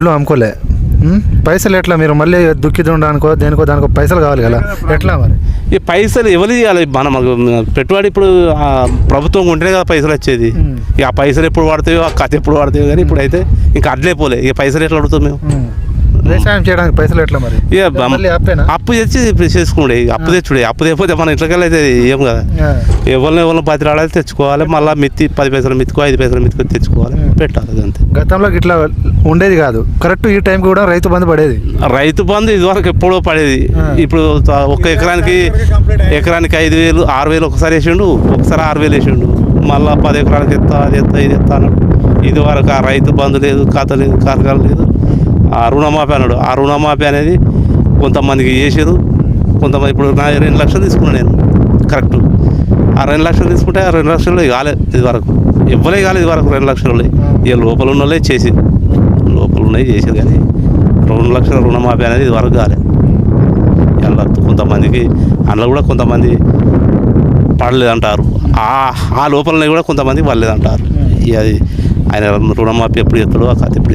ఇల్లు అమ్ముకోలే పైసలు ఎట్లా మీరు మళ్ళీ దుక్కిదుండడానికో దేనికో దానికో పైసలు కావాలి కదా ఎట్లా మరి ఈ పైసలు ఎవరు ఇవ్వాలి మనం పెట్టుబడి ఇప్పుడు ప్రభుత్వం ఉంటేనే కదా పైసలు వచ్చేది ఇక ఆ పైసలు ఎప్పుడు పడతాయో ఆ కథ ఎప్పుడు పడతాయో కానీ ఇప్పుడైతే ఇంకా అడ్లే పోలే ఇక పైసలు ఎట్లా అడుగుతాం మేము వ్యవసాయం చేయడానికి పైసలు ఎట్లా మరి ఇక మళ్ళీ అప్పేనా అప్పు తెచ్చి చేసుకుండే అప్పు తెచ్చుడే అప్పు తెచ్చిపోతే మన ఇంట్లోకి అయితే ఏం కదా ఎవరిని బతిరాడాలి తెచ్చుకోవాలి మళ్ళీ మిత్తి 10 పైసలు మిత్తుకో 5 పైసలు మిత్తుకో తెచ్చుకోవాలి పెట్టాలి అంతే. గతంలో ఇట్లా ఉండేది కాదు కరెక్ట్ ఈ టైంకి కూడా రైతు బంధు పడేది. రైతు బంధు ఇదివరకు ఎప్పుడో పడేది ఇప్పుడు ఒక ఎకరానికి 5,000 6,000 ఒకసారి వేసిండు ఒకసారి 6,000 వేసిండు మళ్ళీ 10 ఎకరాలకు ఎత్తా అది ఎత్తా ఇది ఎత్తా అన్నాడు. ఇదివరకు ఆ రైతు బంధు లేదు కథ లేదు కార్యక్రమం లేదు. ఆ రుణమాఫీ అన్నాడు ఆ రుణమాఫీ అనేది కొంతమందికి చేసారు కొంతమంది ఇప్పుడు నా 2 లక్షలు తీసుకున్నాను నేను కరెక్ట్ ఆ 2 లక్షలు తీసుకుంటే ఆ 2 లక్షలు కాలేదు ఇదివరకు ఇవ్వలే కాలేదు ఇదివరకు 2 లక్షలు ఇక లోపల ఉన్న వాళ్ళే చేసి లోపల ఉన్నాయి చేసేది కానీ 2 లక్షల రుణమాఫీ అనేది ఇదివరకు కాలేదు. ఎలా కొంతమందికి అందులో కూడా కొంతమంది పడలేదు అంటారు ఆ లోపలనే కూడా కొంతమంది పడలేదు అంటారు. ఇక అది ఆయన రుణమాఫీ ఎప్పుడు ఎత్తాడో ఆ కథ ఎప్పుడు